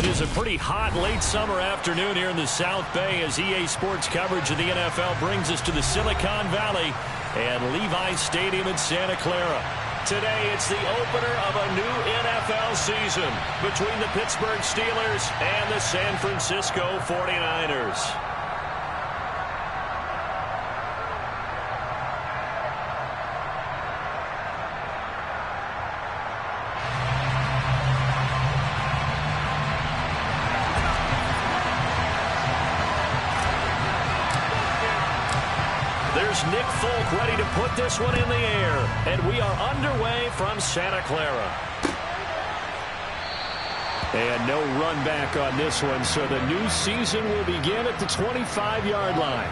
It is a pretty hot late summer afternoon here in the South Bay as EA Sports coverage of the NFL brings us to the Silicon Valley and Levi's Stadium in Santa Clara. Today, it's the opener of a new NFL season between the Pittsburgh Steelers and the San Francisco 49ers. Nick Folk ready to put this one in the air, and we are underway from Santa Clara. And no run back on this one, so the new season will begin at the 25-yard line.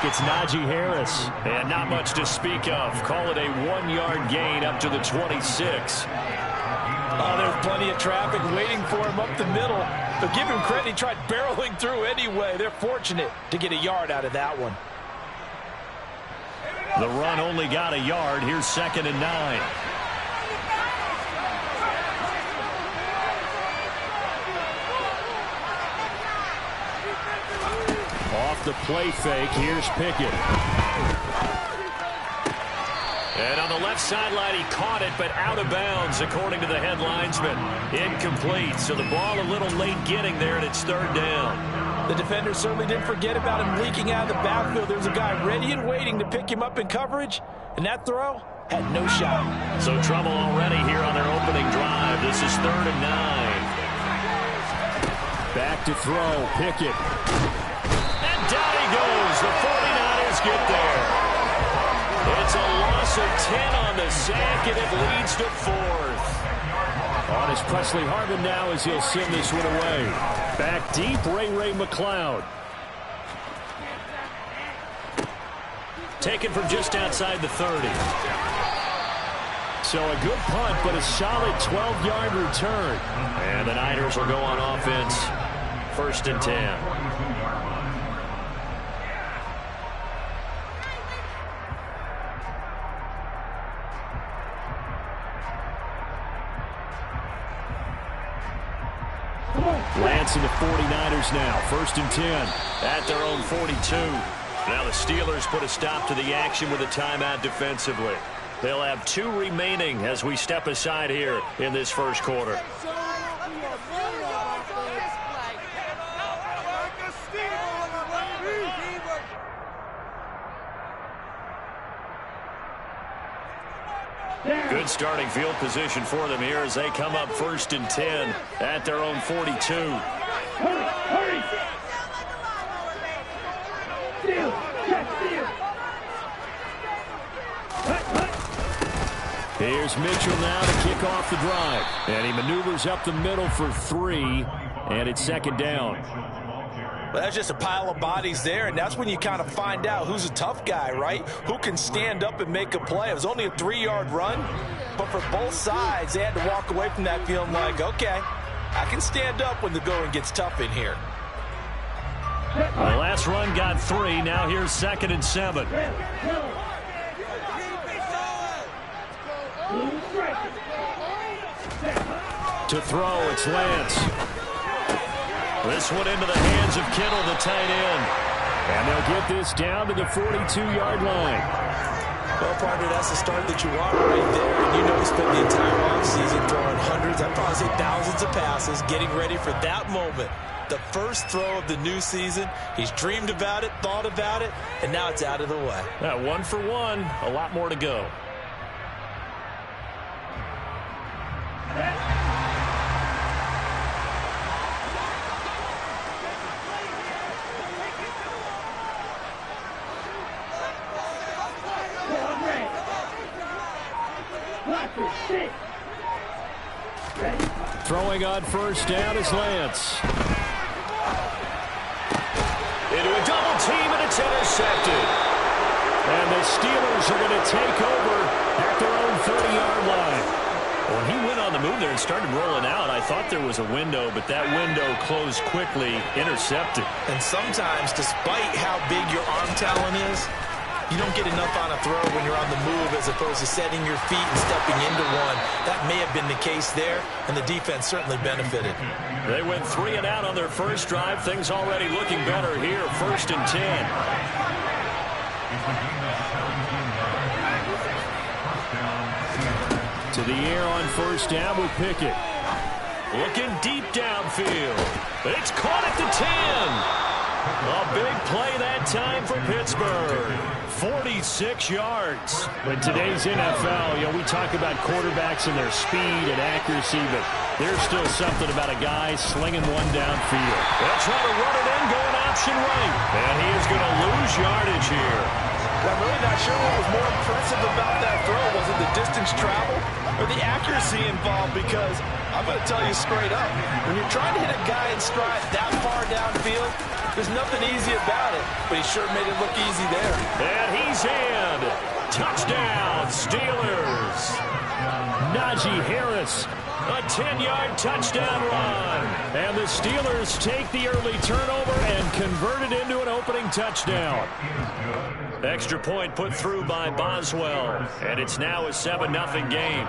It's Najee Harris. And not much to speak of. Call it a 1-yard gain up to the 26. Oh, there's plenty of traffic waiting for him up the middle. But give him credit, he tried barreling through anyway. They're fortunate to get a yard out of that one. The run only got a yard. Here's 2nd and 9. Off the play fake, here's Pickett. And on the left sideline, he caught it, but out of bounds, according to the head linesman. Incomplete, so the ball a little late getting there, and it's 3rd down. The defender certainly didn't forget about him leaking out of the backfield. There's a guy ready and waiting to pick him up in coverage, and that throw had no shot. So trouble already here on their opening drive. This is 3rd and 9. Back to throw, Pickett. Down he goes. The 49ers get there. It's a loss of 10 on the sack, and it leads to 4th. On is Presley Harvin now as he'll send this one away. Back deep, Ray McLeod. Taken from just outside the 30. So a good punt, but a solid 12-yard return. And the Niners will go on offense. 1st and 10. Lance and the 49ers now. 1st and 10 at their own 42. Now the Steelers put a stop to the action with a timeout defensively. They'll have 2 remaining as we step aside here in this first quarter. Good starting field position for them here as they come up 1st and 10 at their own 42. Hurry. Here's Mitchell now to kick off the drive. And he maneuvers up the middle for 3, and it's 2nd down. Well, that's just a pile of bodies there, and that's when you kind of find out who's a tough guy, right? Who can stand up and make a play. It was only a 3-yard run, but for both sides, they had to walk away from that feeling like, okay, I can stand up when the going gets tough in here. The last run got 3. Now here's 2nd and 7. To throw, it's Lance. This one into the hands of Kittle, the tight end. And they'll get this down to the 42-yard line. Well, partner, that's the start that you want right there. And you know he spent the entire offseason throwing hundreds, I'd probably say thousands of passes, getting ready for that moment. The first throw of the new season. He's dreamed about it, thought about it, and now it's out of the way. 1 for 1, a lot more to go. Throwing on 1st down is Lance. Into a double team, and it's intercepted. And the Steelers are going to take over at their own 30-yard line. When he went on the move there and started rolling out, I thought there was a window, but that window closed quickly, intercepted. And sometimes, despite how big your arm talent is, you don't get enough on a throw when you're on the move as opposed to setting your feet and stepping into one. That may have been the case there, and the defense certainly benefited. They went 3 and out on their first drive. Things already looking better here, 1st and 10. To the air on 1st down with Pickett. Looking deep downfield. It's caught at the 10. A big play that time for Pittsburgh. 46 yards. In today's NFL, we talk about quarterbacks and their speed and accuracy, but there's still something about a guy slinging one downfield. They'll try to run it in, going option right. And he is going to lose yardage here. I'm really not sure what was more impressive about that throw. Was it the distance travel or the accuracy involved? Because I'm going to tell you straight up, when you're trying to hit a guy in stride that far downfield, there's nothing easy about it, but he sure made it look easy there. And he's in. Touchdown, Steelers. Najee Harris, a 10-yard touchdown run. And the Steelers take the early turnover and convert it into an opening touchdown. Extra point put through by Boswell, and it's now a 7-0 game.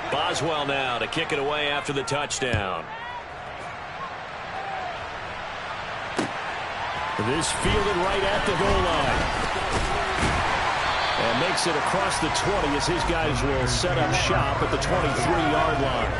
Boswell now to kick it away after the touchdown. This fielded right at the goal line. And makes it across the 20 as his guys will set up shop at the 23-yard line.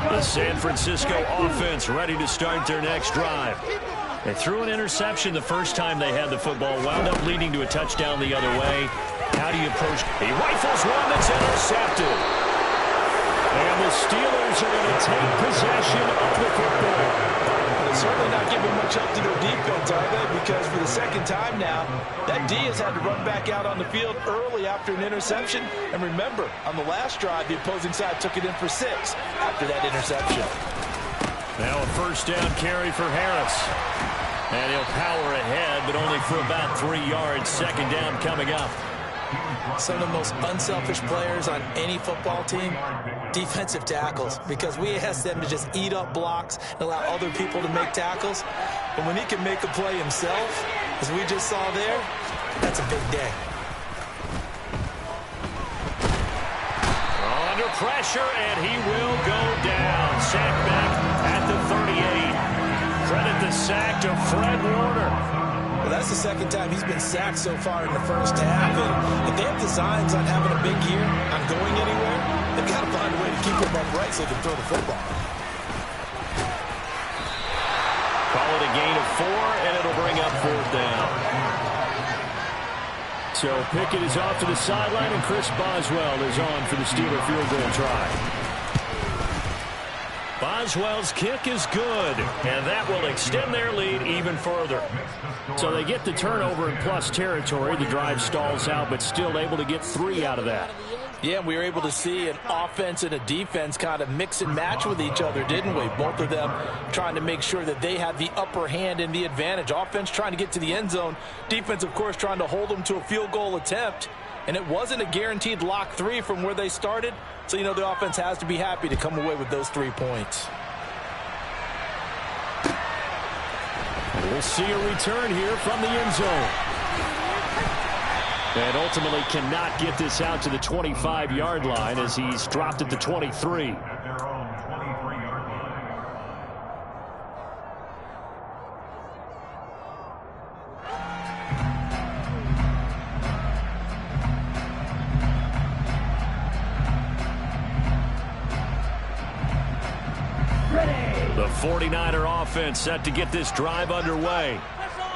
The San Francisco offense ready to start their next drive. They threw an interception the first time they had the football, wound up leading to a touchdown the other way. How do you approach? He rifles one that's intercepted. And the Steelers are going to take possession of the football. They're certainly not giving much up to their defense, are they? Because for the second time now, that D has had to run back out on the field early after an interception. And remember, on the last drive, the opposing side took it in for 6 after that interception. Now a first down carry for Harris. And he'll power ahead, but only for about 3 yards. Second down coming up. Some of the most unselfish players on any football team, defensive tackles, because we ask them to just eat up blocks and allow other people to make tackles. But when he can make a play himself, as we just saw there, that's a big day. Under pressure, and he will go down. Sack back at the 38. Credit the sack to Fred Warner. Well, that's the second time he's been sacked so far in the first half. And if they have designs on having a big year, on going anywhere, they've got to find a way to keep him upright so they can throw the football. Call it a gain of 4, and it'll bring up 4th down. So Pickett is off to the sideline, and Chris Boswell is on for the Steeler field goal try. Boswell's kick is good, and that will extend their lead even further. So they get the turnover in plus territory. The drive stalls out, but still able to get 3 out of that. Yeah, we were able to see an offense and a defense kind of mix and match with each other, didn't we? Both of them trying to make sure that they had the upper hand and the advantage. Offense trying to get to the end zone. Defense, of course, trying to hold them to a field goal attempt. And it wasn't a guaranteed lock 3 from where they started. So, you know, the offense has to be happy to come away with those 3 points. And we'll see a return here from the end zone. And ultimately cannot get this out to the 25-yard line as he's dropped at the 23. 49er offense set to get this drive underway.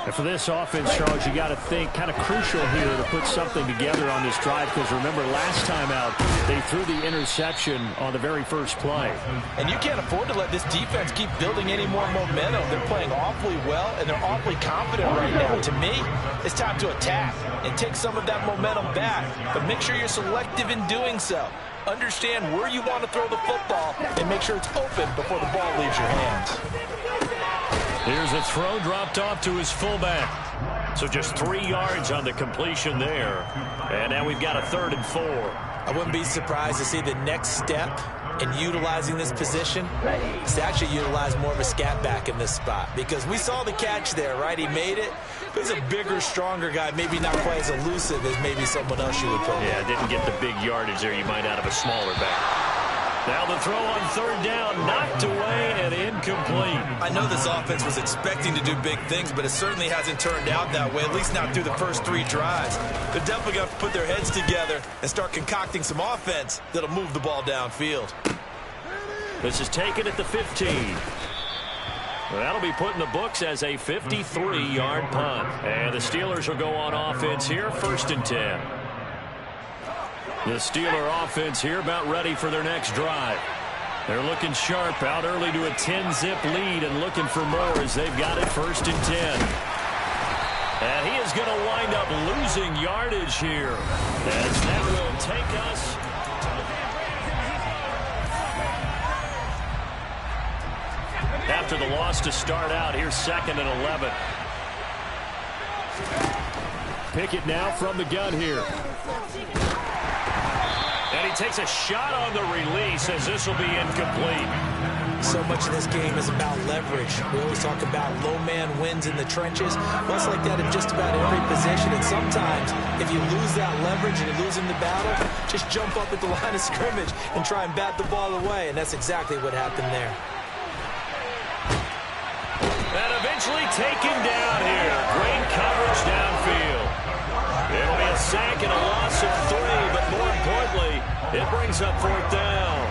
And for this offense, Charles, you got to think kind of crucial here to put something together on this drive, because remember last time out they threw the interception on the very first play. And you can't afford to let this defense keep building any more momentum. They're playing awfully well and they're awfully confident right now. To me, it's time to attack and take some of that momentum back, but make sure you're selective in doing so. Understand where you want to throw the football and make sure it's open before the ball leaves your hands. Here's a throw dropped off to his fullback. So just 3 yards on the completion there. And now we've got a 3rd and 4. I wouldn't be surprised to see the next step in utilizing this position is to actually utilize more of a scat back in this spot, because we saw the catch there, right? He made it. He's a bigger, stronger guy, maybe not quite as elusive as maybe someone else you would put. Yeah, didn't get the big yardage there you might out of a smaller back. Now the throw on 3rd down, knocked away and incomplete. I know this offense was expecting to do big things, but it certainly hasn't turned out that way, at least not through the first 3 drives. They're definitely going to put their heads together and start concocting some offense that'll move the ball downfield. This is taken at the 15. Well, that'll be put in the books as a 53-yard punt. And the Steelers will go on offense here, 1st and 10. The Steeler offense here about ready for their next drive. They're looking sharp, out early to a 10-zip lead and looking for more as they've got it 1st and 10. And he is going to wind up losing yardage here, as that will take us after the loss to start out. Here's 2nd and 11. Pickett now from the gun here. And he takes a shot on the release as this will be incomplete. So much of this game is about leverage. We always talk about low man wins in the trenches. Well, it's like that in just about every position. And sometimes, if you lose that leverage and you're losing the battle, just jump up at the line of scrimmage and try and bat the ball away. And that's exactly what happened there. And eventually taken down here. Great coverage downfield. It'll be a sack and a loss of 3, but more importantly, it brings up 4th down.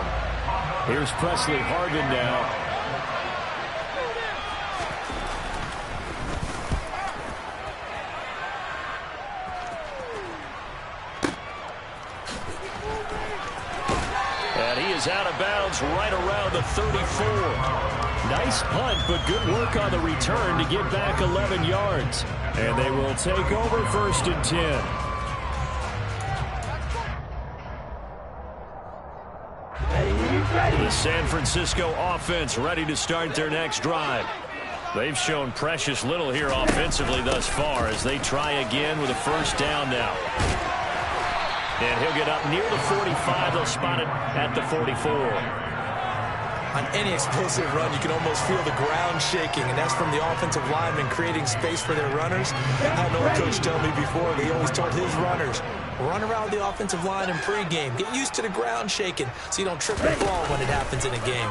Here's Presley Harvin now. And he is out of bounds right around the 34. Nice punt, but good work on the return to get back 11 yards. And they will take over 1st and 10. The San Francisco offense ready to start their next drive. They've shown precious little here offensively thus far as they try again with a 1st down now. And he'll get up near the 45. They'll spot it at the 44. On any explosive run, you can almost feel the ground shaking, and that's from the offensive linemen creating space for their runners. I had an old coach tell me before, he always told his runners, run around the offensive line in pregame. Get used to the ground shaking so you don't trip and fall when it happens in a game.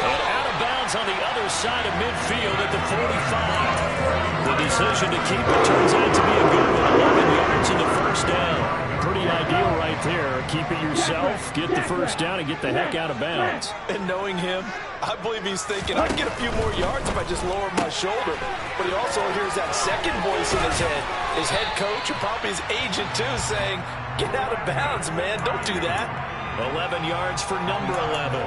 And out of bounds on the other side of midfield at the 45. The decision to keep it turns out to be a good one. 11 yards in the 1st down. Pretty ideal right there. Keep it yourself, get the 1st down, and get the heck out of bounds. And knowing him, I believe he's thinking, I can get a few more yards if I just lower my shoulder. But he also hears that second voice in his head. His head coach, or probably his agent too, saying, get out of bounds, man. Don't do that. 11 yards for number 11.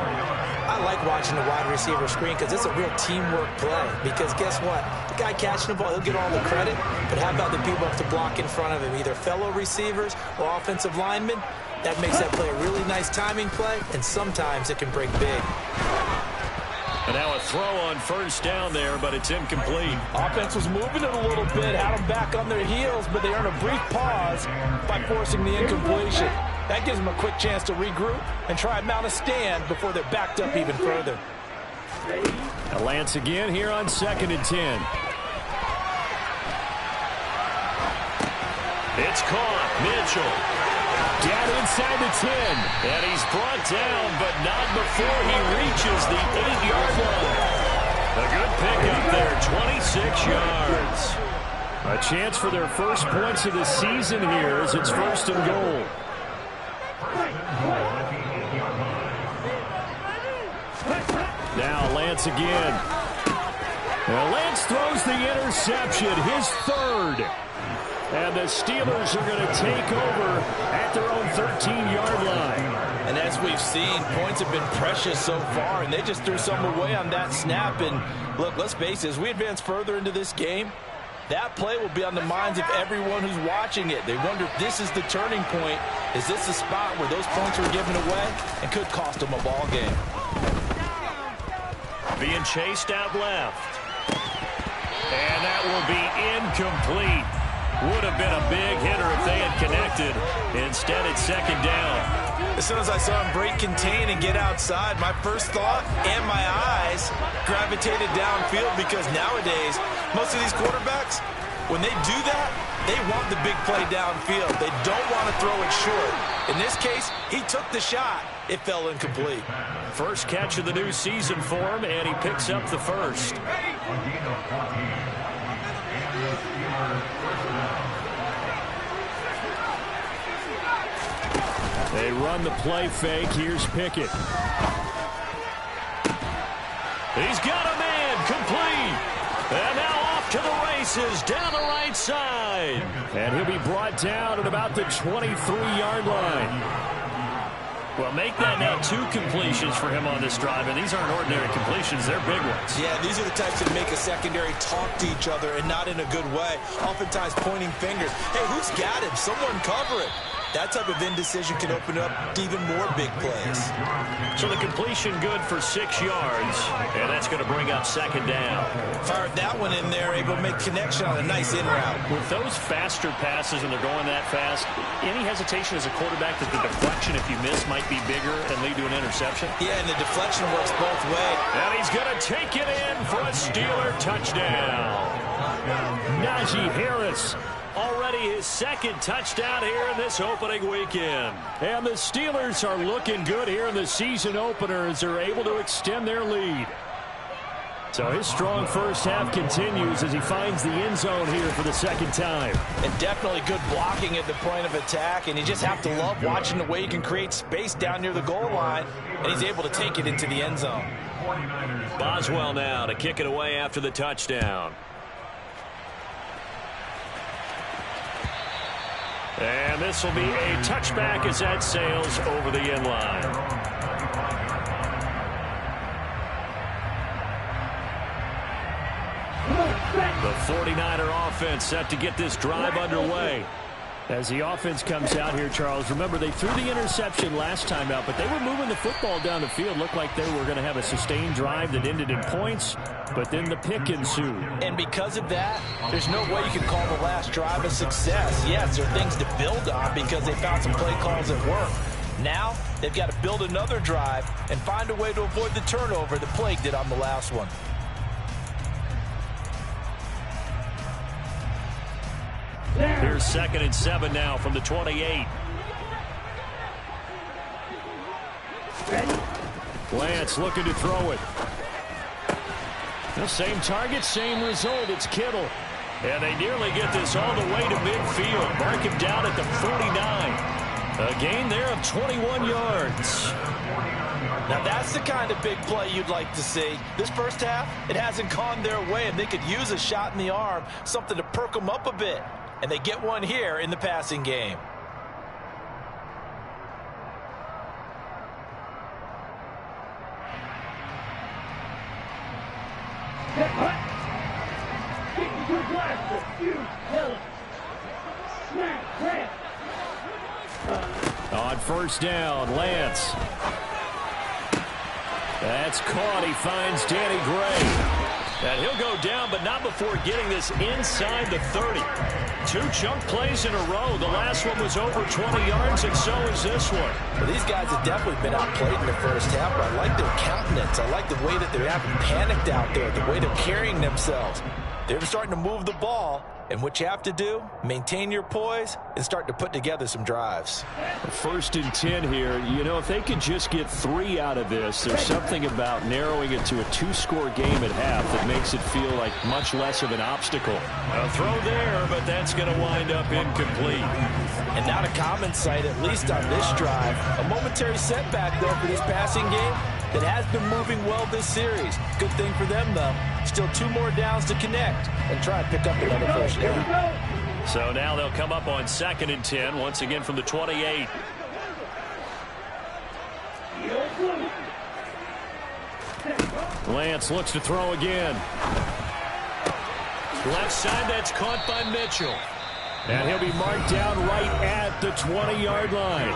I like watching the wide receiver screen because it's a real teamwork play. Because guess what? The guy catching the ball, he'll get all the credit. But how about the people up to block in front of him, either fellow receivers or offensive linemen? That makes that play a really nice timing play, and sometimes it can break big. And now a throw on 1st down there, but it's incomplete. Offense was moving it a little bit, had them back on their heels, but they earned a brief pause by forcing the incompletion. That gives them a quick chance to regroup and try and mount a stand before they're backed up even further. A Lance again here on 2nd and 10. It's caught. Mitchell down inside the 10. And he's brought down, but not before he reaches the 8-yard line. A good pickup there, 26 yards. A chance for their first points of the season here as it's 1st and goal. Lance again. Well, Lance throws the interception, his third. And the Steelers are going to take over at their own 13-yard line. And as we've seen, points have been precious so far, and they just threw some away on that snap. And look, let's face it, as we advance further into this game, that play will be on the minds of everyone who's watching it. They wonder if this is the turning point. Is this the spot where those points were given away and could cost them a ball game? Being chased out left. And that will be incomplete. Would have been a big hitter if they had connected. Instead, it's second down. As soon as I saw him break contain and get outside, my first thought and my eyes gravitated downfield, because nowadays, most of these quarterbacks, when they do that, they want the big play downfield. They don't want to throw it short. In this case, he took the shot. It fell incomplete. First catch of the new season for him, and he picks up the first. They run the play fake. Here's Pickett. He's got a man, complete. And now off to the races down the right side. And he'll be brought down at about the 23-yard line. Well, make that now 2 completions for him on this drive, and these aren't ordinary completions. They're big ones. Yeah, these are the types that make a secondary talk to each other, and not in a good way. Oftentimes pointing fingers. Hey, who's got him? Someone cover it. That type of indecision can open up even more big plays. So the completion good for 6 yards, and that's going to bring up second down. Fired that one in there, able to make connection on a nice in route. With those faster passes and they're going that fast, any hesitation as a quarterback that the deflection, if you miss, might be bigger and lead to an interception? Yeah, and the deflection works both ways. And he's going to take it in for a Steeler touchdown. Najee Harris. Already his second touchdown here in this opening weekend. And the Steelers are looking good here in the season opener as they're able to extend their lead. So his strong first half continues as he finds the end zone here for the second time. And definitely good blocking at the point of attack. And you just have to love watching the way he can create space down near the goal line. And he's able to take it into the end zone. Boswell now to kick it away after the touchdown. And this will be a touchback as that sails over the end line. The 49er offense set to get this drive underway. As the offense comes out here, Charles, remember they threw the interception last time out, but they were moving the football down the field. Looked like they were going to have a sustained drive that ended in points, but then the pick ensued. And because of that, there's no way you can call the last drive a success. Yes, there are things to build on because they found some play calls that work. Now, they've got to build another drive and find a way to avoid the turnover that plagued it on the last one. Here's 2nd and 7 now from the 28. Lance looking to throw it. The same target, same result. It's Kittle. And they nearly get this all the way to midfield. Mark him down at the 49. A gain there of 21 yards. Now that's the kind of big play you'd like to see. This first half, it hasn't gone their way, and they could use a shot in the arm, something to perk them up a bit. And they get one here in the passing game. On first down, Lance. That's caught. He finds Danny Gray. And he'll go down, but not before getting this inside the 30. 2 chunk plays in a row. The last one was over 20 yards, and so is this one. Well, these guys have definitely been outplayed in the first half, but I like their countenance. I like the way that they haven't panicked out there, the way they're carrying themselves. They're starting to move the ball, and what you have to do, maintain your poise and start to put together some drives. 1st and 10 here. You know, if they could just get 3 out of this, there's something about narrowing it to a 2-score game at half that makes it feel like much less of an obstacle. A throw there, but that's going to wind up incomplete. And not a common sight, at least on this drive. A momentary setback, though, for this passing game. that has been moving well this series. Good thing for them, though. Still 2 more downs to connect and try to pick up another first down. So now they'll come up on 2nd and 10, once again from the 28. Lance looks to throw again. Left side, that's caught by Mitchell. And he'll be marked down right at the 20-yard line.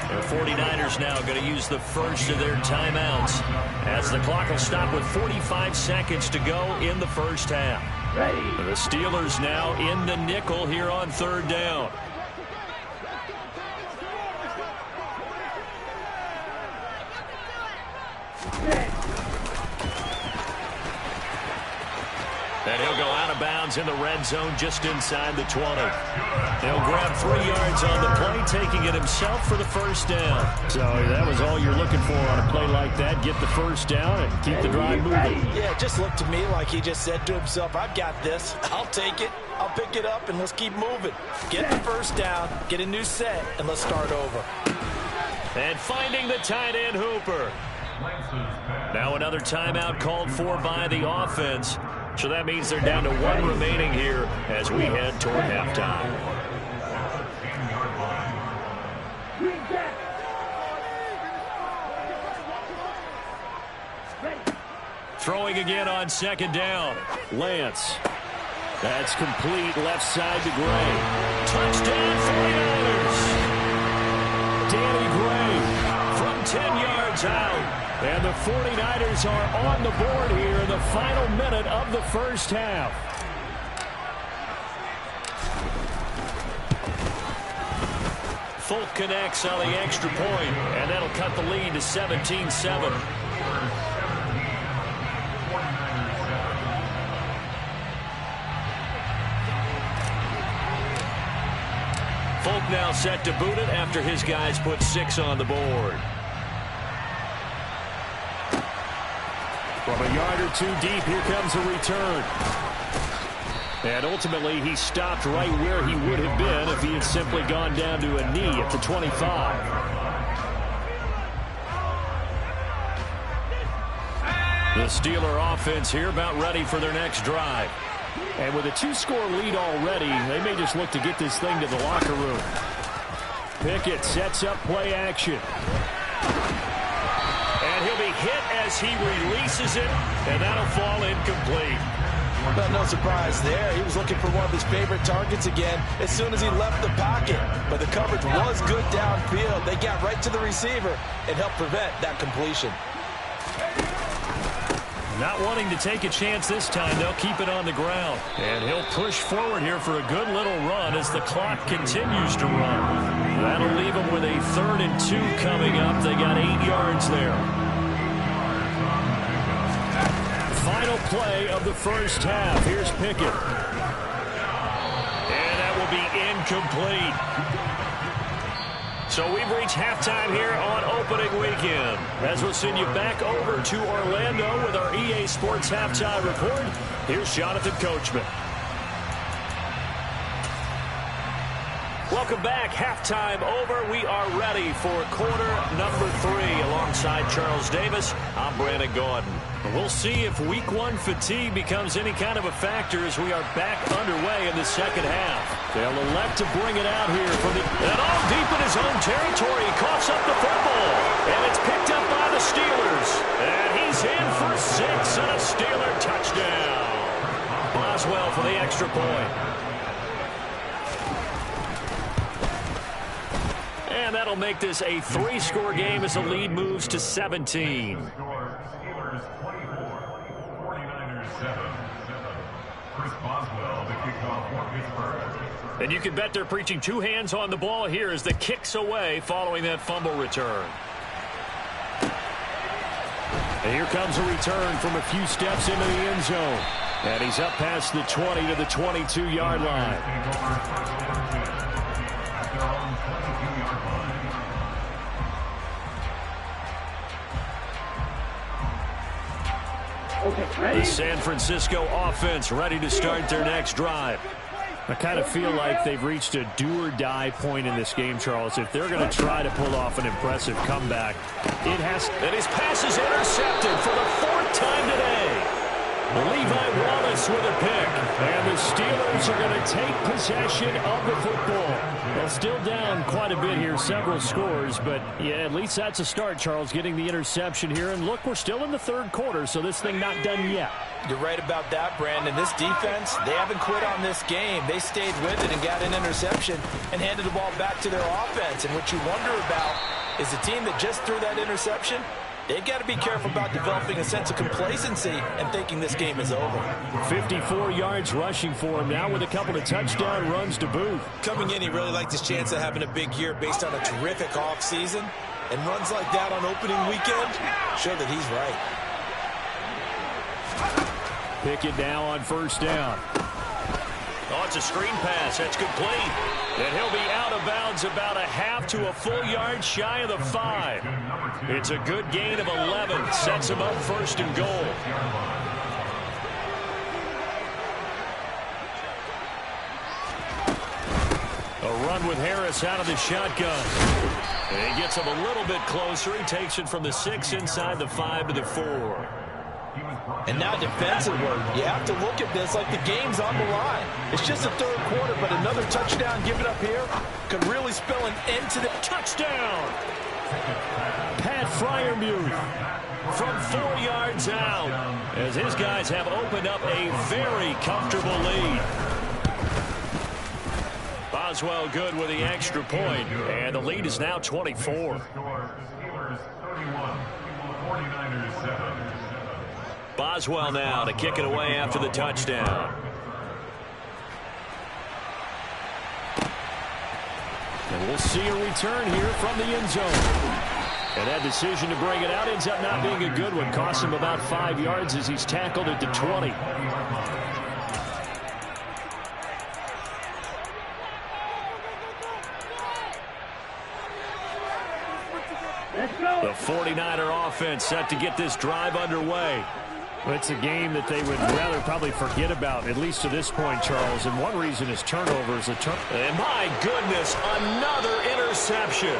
The 49ers now going to use the first of their timeouts as the clock will stop with 45 seconds to go in the first half. The Steelers now in the nickel here on 3rd down. And he'll go out of bounds in the red zone just inside the 20. He'll grab 3 yards on the play, taking it himself for the first down. So that was all you're looking for on a play like that. Get the first down and keep the drive moving. Yeah, it just looked to me like he just said to himself, I've got this. I'll take it. I'll pick it up, and let's keep moving. Get the first down, get a new set, and let's start over. And finding the tight end, Hooper. Now another timeout called for by the offense. So that means they're down to 1 remaining here as we head toward halftime. Throwing again on 2nd down. Lance. That's complete left side to Gray. Touchdown 49ers. Danny Gray from 10 yards out. And the 49ers are on the board here in the final minute of the first half. Folk connects on the extra point, and that'll cut the lead to 17-7. Folk now set to boot it after his guys put 6 on the board. From a yard or 2 deep, here comes a return. And ultimately, he stopped right where he would have been if he had simply gone down to a knee at the 25. The Steeler offense here about ready for their next drive. And with a 2-score lead already, they may just look to get this thing to the locker room. Pickett sets up play action. And he'll be hit as he releases it, and that'll fall incomplete. Well, no surprise there. He was looking for one of his favorite targets again as soon as he left the pocket. But the coverage was good downfield. They got right to the receiver and helped prevent that completion. Not wanting to take a chance this time, they'll keep it on the ground. And he'll push forward here for a good little run as the clock continues to run. That'll leave him with a 3rd and 2 coming up. They got 8 yards there. Final play of the first half. Here's Pickett. And that will be incomplete. So we've reached halftime here on opening weekend. As we'll send you back over to Orlando with our EA Sports Halftime Report, here's Jonathan Coachman. Welcome back. Halftime over. We are ready for quarter number 3 alongside Charles Davis. I'm Brandon Gaudin. We'll see if week 1 fatigue becomes any kind of a factor as we are back underway in the second half. They'll elect to bring it out here from the... And all deep in his own territory. He coughs up the football. And it's picked up by the Steelers. And he's in for 6 and a Steeler touchdown. Boswell for the extra point. And that'll make this a 3-score game as the lead moves to 17. Steelers 24, 49ers 7. Chris Boswell, the kickoff for Pittsburgh. And you can bet they're preaching 2 hands on the ball here as the kick's away following that fumble return. And here comes a return from a few steps into the end zone. And he's up past the 20 to the 22-yard line. The San Francisco offense ready to start their next drive. I kind of feel like they've reached a do-or-die point in this game, Charles. If they're going to try to pull off an impressive comeback, it has to. And his pass is intercepted for the 4th time today. Levi Wallace with a pick. And the Steelers are going to take possession of the football. Well, still down quite a bit here, several scores, but yeah, at least that's a start, Charles, getting the interception here. And look, we're still in the 3rd quarter, so this thing not done yet. You're right about that, Brandon. This defense, they haven't quit on this game. They stayed with it and got an interception and handed the ball back to their offense. And what you wonder about is the team that just threw that interception, they've got to be careful about developing a sense of complacency and thinking this game is over. 54 yards rushing for him now with a couple of touchdown runs to boot. Coming in, he really liked his chance of having a big year based on a terrific offseason. And runs like that on opening weekend show that he's right. Pickett now on 1st down. Oh, it's a screen pass. That's complete. And he'll be out of bounds about a half to a full yard shy of the 5. It's a good gain of 11. Sets him up 1st and goal. A run with Harris out of the shotgun. And he gets him a little bit closer. He takes it from the 6 inside the 5 to the 4. And now defensive work. You have to look at this like the game's on the line. It's just the 3rd quarter, but another touchdown given up here could really spell an end to the touchdown. Pat Freiermuth from 4 yards out as his guys have opened up a very comfortable lead. Boswell good with the extra point, and the lead is now 24. Boswell now to kick it away after the touchdown. And we'll see a return here from the end zone. And that decision to bring it out ends up not being a good one. Costs him about 5 yards as he's tackled at the 20. The 49er offense set to get this drive underway. Well, it's a game that they would rather probably forget about, at least to this point, Charles. And one reason is turnovers. And my goodness, another interception.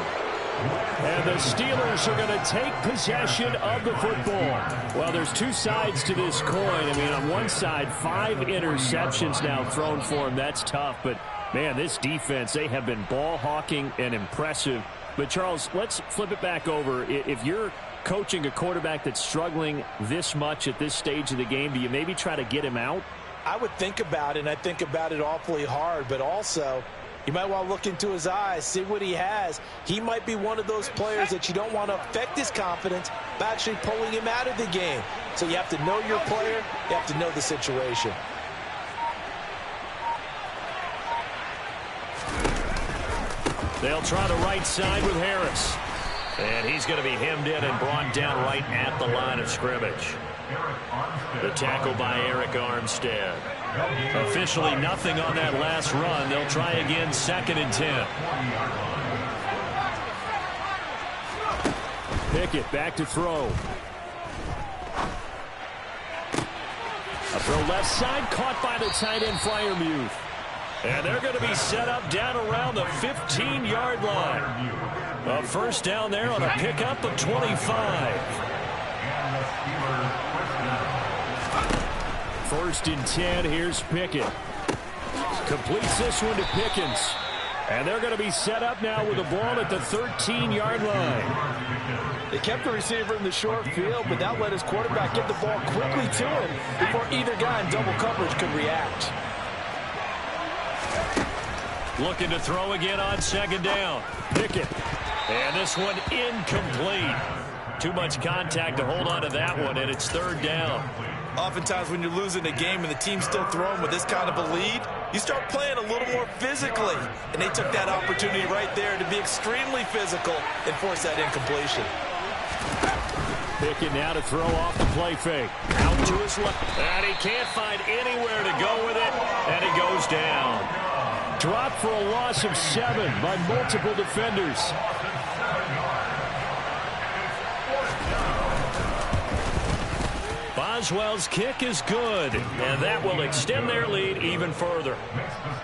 And the Steelers are going to take possession of the football. Well, there's 2 sides to this coin. I mean, on one side, 5 interceptions now thrown for him. That's tough. But, man, this defense, they have been ball hawking and impressive. But, Charles, let's flip it back over. If you're coaching a quarterback that's struggling this much at this stage of the game, do you maybe try to get him out? I would think about it, and I think about it awfully hard. But also, you might want to look into his eyes, see what he has. He might be one of those players that you don't want to affect his confidence by actually pulling him out of the game. So you have to know your player. You have to know the situation. They'll try the right side with Harris. And he's going to be hemmed in and brought down right at the line of scrimmage. The tackle by Eric Armstead. Officially nothing on that last run. They'll try again 2nd and 10. Pickett back to throw. A throw left side, caught by the tight end Freiermuth. And they're going to be set up down around the 15-yard line. A 1st down there on a pickup of 25. 1st and 10, here's Pickett. Completes this one to Pickens. And they're going to be set up now with the ball at the 13-yard line. They kept the receiver in the short field, but that let his quarterback get the ball quickly to him before either guy in double coverage could react. Looking to throw again on 2nd down. Pickett. And this one incomplete. Too much contact to hold on to that one, and it's 3rd down. Oftentimes when you're losing a game and the team's still throwing with this kind of a lead, you start playing a little more physically. And they took that opportunity right there to be extremely physical and force that incompletion. Pickett now to throw off the play fake. Out to his left. And he can't find anywhere to go with it, and he goes down. Dropped for a loss of 7 by multiple defenders. Boswell's kick is good, and that will extend their lead even further.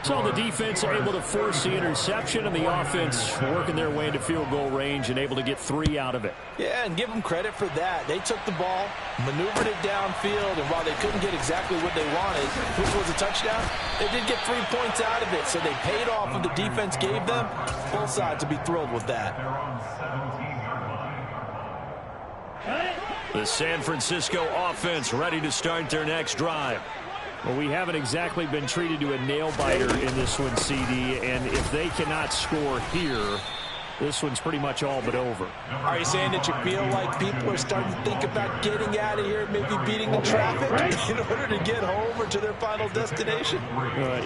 So the defense able to force the interception, and the offense working their way into field goal range and able to get 3 out of it. Yeah, and give them credit for that. They took the ball, maneuvered it downfield, and while they couldn't get exactly what they wanted, which was a touchdown, they did get 3 points out of it, so they paid off what the defense gave them. Both sides will be thrilled with that. The San Francisco offense ready to start their next drive. Well, we haven't exactly been treated to a nail-biter in this one, CD, and if they cannot score here, this one's pretty much all but over. Are you saying that you feel like people are starting to think about getting out of here, maybe beating the traffic in order to get home or to their final destination?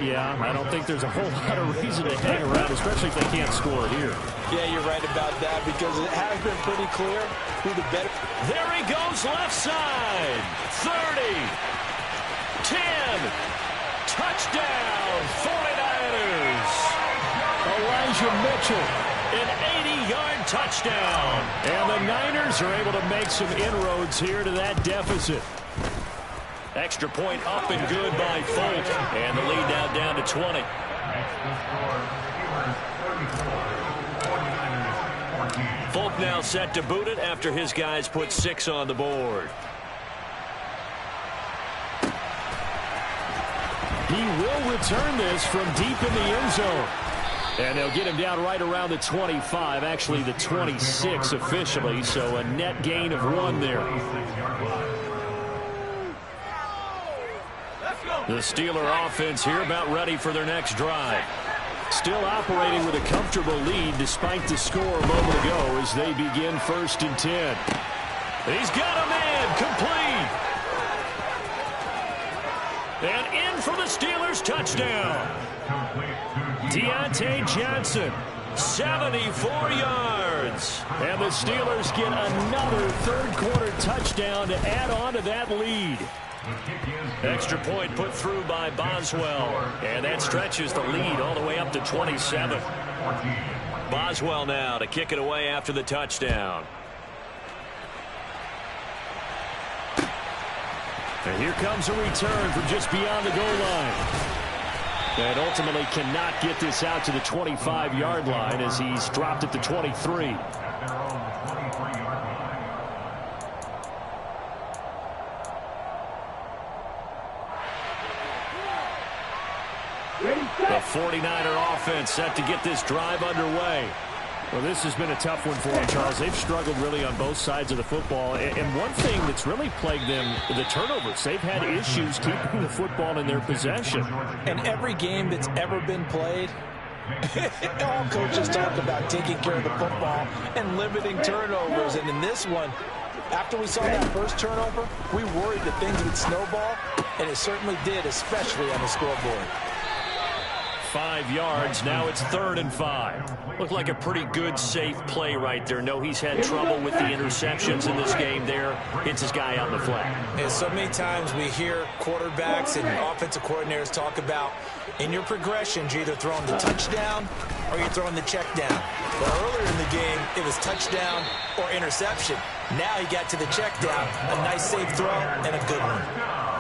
Yeah, I don't think there's a whole lot of reason to hang around, especially if they can't score here. Yeah, you're right about that because it has been pretty clear who the better. There he goes left side. 30. 10. Touchdown, 49ers. Elijah Mitchell. An 80-yard touchdown. And the Niners are able to make some inroads here to that deficit. Extra point up and good by Folk. And the lead now down to 20. Folk now set to boot it after his guys put 6 on the board. He will return this from deep in the end zone. And they'll get him down right around the 25, actually the 26 officially, so a net gain of 1 there. The Steeler offense here about ready for their next drive. Still operating with a comfortable lead despite the score a moment ago as they begin 1st and 10. He's got a man complete. And in for the Steelers touchdown. Deontay Johnson, 74 yards. And the Steelers get another third-quarter touchdown to add on to that lead. Extra point put through by Boswell. And that stretches the lead all the way up to 27. Boswell now to kick it away after the touchdown. And here comes a return from just beyond the goal line. And ultimately cannot get this out to the 25-yard line as he's dropped at the 23. The 49er offense set to get this drive underway. Well, this has been a tough one for them, Charles. They've struggled really on both sides of the football. And one thing that's really plagued them, the turnovers. They've had issues keeping the football in their possession. And every game that's ever been played, all coaches talk about taking care of the football and limiting turnovers. And in this one, after we saw that first turnover, we worried that things would snowball, and it certainly did, especially on the scoreboard. 5 yards. Now it's 3rd and 5. Looked like a pretty good, safe play right there. No, he's had trouble with the interceptions in this game there. Hits his guy out in the flat. And so many times we hear quarterbacks and offensive coordinators talk about in your progressions, you're either throwing the touchdown or you're throwing the check down. But earlier in the game, it was touchdown or interception. Now he got to the check down. A nice, safe throw and a good one.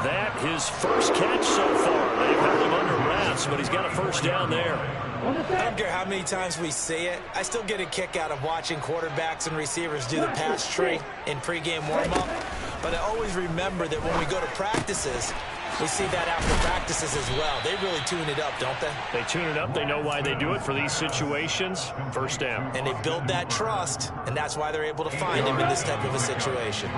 That his first catch so far. They've held him under wraps, but he's got a first down there. I don't care how many times we say it. I still get a kick out of watching quarterbacks and receivers do the pass tree in pregame warm-up. But I always remember that when we go to practices, we see that after practices as well. They really tune it up, don't they? They tune it up. They know why they do it for these situations. First down. And they build that trust, and that's why they're able to find him in this type of a situation.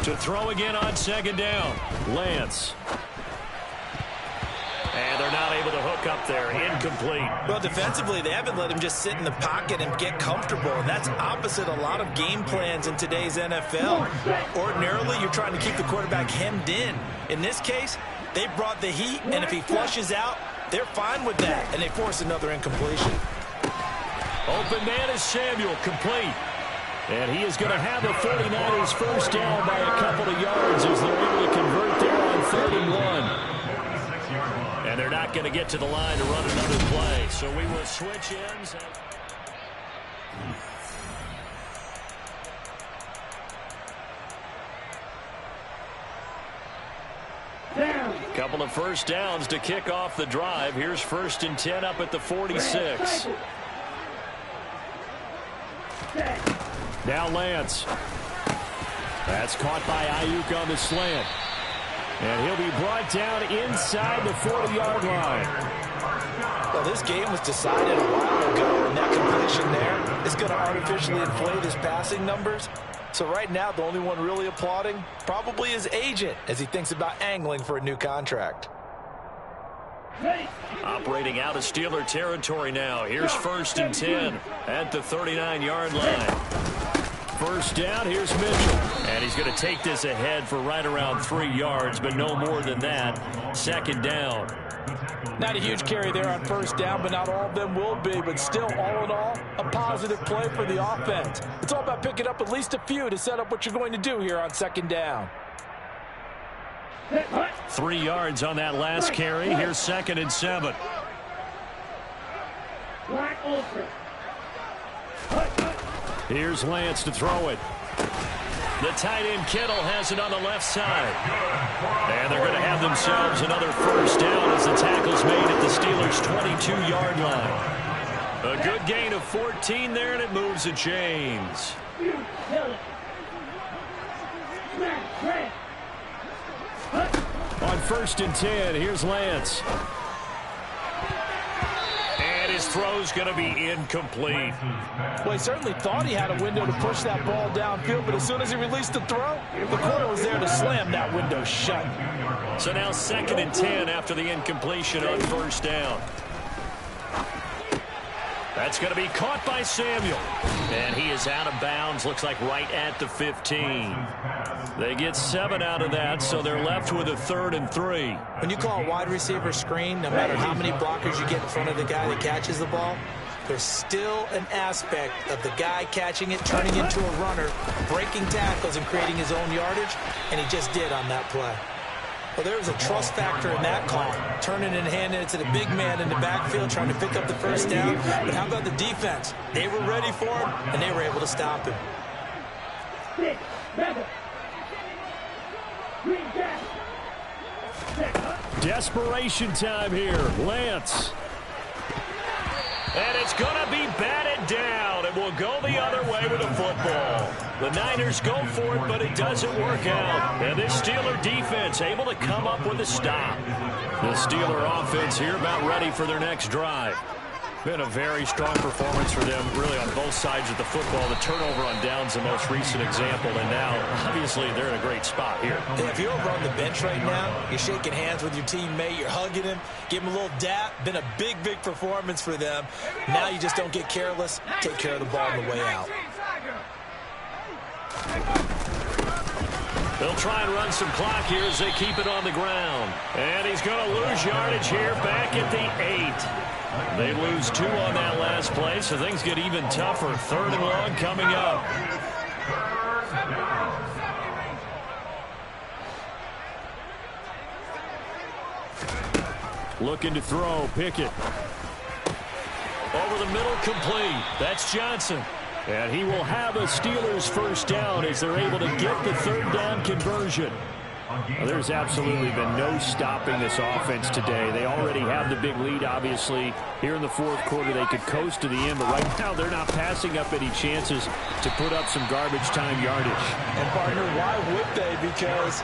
To throw again on 2nd down. Lance. And they're not able to hook up there. Incomplete. Well, defensively, they haven't let him just sit in the pocket and get comfortable. And that's opposite a lot of game plans in today's NFL. Ordinarily, you're trying to keep the quarterback hemmed in. In this case, they brought the heat, and if he flushes out, they're fine with that, and they force another incompletion. Open man is Samuel, complete. And he is going to have the 49ers first down by a couple of yards as they're able to convert there on 3rd and 1. And And they're not going to get to the line to run another play. So we will switch ends. Couple of first downs to kick off the drive. Here's 1st and 10 up at the 46. Now Lance. That's caught by Ayuk on the slant. And he'll be brought down inside the 40-yard line. Well, this game was decided a while ago, and that completion there is going to artificially inflate his passing numbers. So right now, the only one really applauding probably his agent as he thinks about angling for a new contract. Operating out of Steeler territory now. Here's 1st and 10 at the 39-yard line. First down, here's Mitchell. And he's going to take this ahead for right around 3 yards, but no more than that. 2nd down. Not a huge carry there on 1st down, but not all of them will be. But still, all in all, a positive play for the offense. It's all about picking up at least a few to set up what you're going to do here on 2nd down. 3 yards on that last carry. Here's 2nd and 7. Here's Lance to throw it. The tight end Kittle has it on the left side. And they're going to have themselves another 1st down as the tackle's made at the Steelers' 22-yard line. A good gain of 14 there, and it moves the chains. On 1st and 10, here's Lance. And his throw's going to be incomplete. Well, he certainly thought he had a window to push that ball downfield, but as soon as he released the throw, the corner was there to slam that window shut. So now 2nd and 10 after the incompletion on 1st down. That's going to be caught by Samuel. And he is out of bounds, looks like right at the 15. They get 7 out of that, so they're left with a 3rd and 3. When you call a wide receiver screen, no matter how many blockers you get in front of the guy that catches the ball, there's still an aspect of the guy catching it, turning into a runner, breaking tackles and creating his own yardage, and he just did on that play. Well, there was a trust factor in that call, turning and handing it to the big man in the backfield, trying to pick up the 1st down. But how about the defense? They were ready for him, and they were able to stop him. Desperation time here. Lance. And it's going to be batted down. It will go the other way with a football. The Niners go for it, but it doesn't work out. And this Steeler defense able to come up with a stop. The Steeler offense here about ready for their next drive. Been a very strong performance for them, really, on both sides of the football. The turnover on downs the most recent example, and now, obviously, they're in a great spot here. Yeah, if you're over on the bench right now, you're shaking hands with your teammate, you're hugging him, give him a little dap. Been a big, big performance for them. Now you just don't get careless. Take care of the ball on the way out. They'll try and run some clock here as they keep it on the ground. And he's going to lose yardage here back at the 8. They lose 2 on that last play, so things get even tougher. 3rd and long coming up. Looking to throw. Pickett. Over the middle, complete. That's Johnson. And he will have a Steelers 1st down as they're able to get the 3rd down conversion. Well, there's absolutely been no stopping this offense today. They already have the big lead, obviously. Here in the 4th quarter, they could coast to the end, but right now they're not passing up any chances to put up some garbage time yardage. And, partner, why would they? Because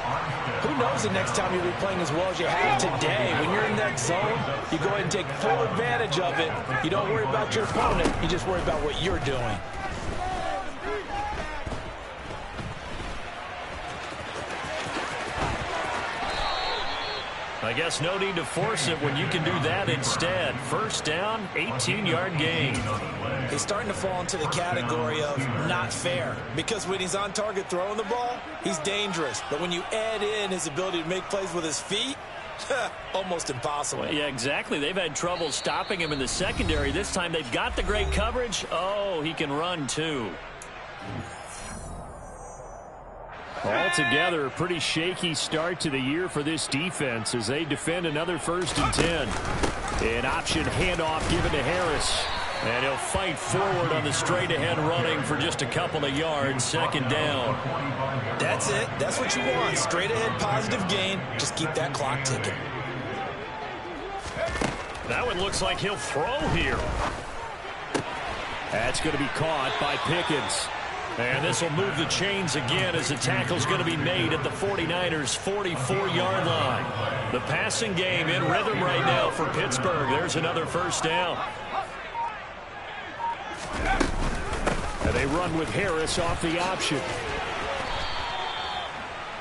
who knows the next time you'll be playing as well as you have today. When you're in that zone, you go ahead and take full advantage of it. You don't worry about your opponent. You just worry about what you're doing. I guess no need to force it when you can do that instead. 1st down, 18-yard gain. He's starting to fall into the category of not fair, because when he's on target throwing the ball, he's dangerous. But when you add in his ability to make plays with his feet, almost impossible. Well, yeah, exactly. They've had trouble stopping him in the secondary. This time they've got the great coverage. Oh, he can run too. Altogether, a pretty shaky start to the year for this defense as they defend another 1st and 10. An option handoff given to Harris. And he'll fight forward on the straight-ahead running for just a couple of yards. 2nd down. That's it. That's what you want. Straight-ahead positive gain. Just keep that clock ticking. That one looks like he'll throw here. That's going to be caught by Pickens. And this will move the chains again as the tackle's going to be made at the 49ers' 44-yard line. The passing game in rhythm right now for Pittsburgh. There's another 1st down. And they run with Harris off the option.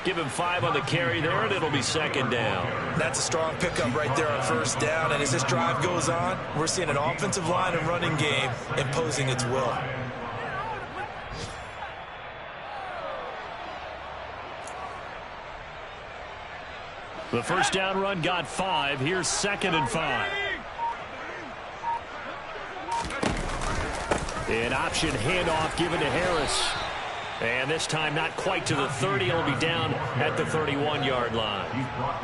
Give him 5 on the carry there, and it'll be 2nd down. That's a strong pickup right there on 1st down. And as this drive goes on, we're seeing an offensive line and running game imposing its will. The 1st down run got 5. Here's 2nd and 5. An option handoff given to Harris. And this time not quite to the 30. It'll be down at the 31-yard line.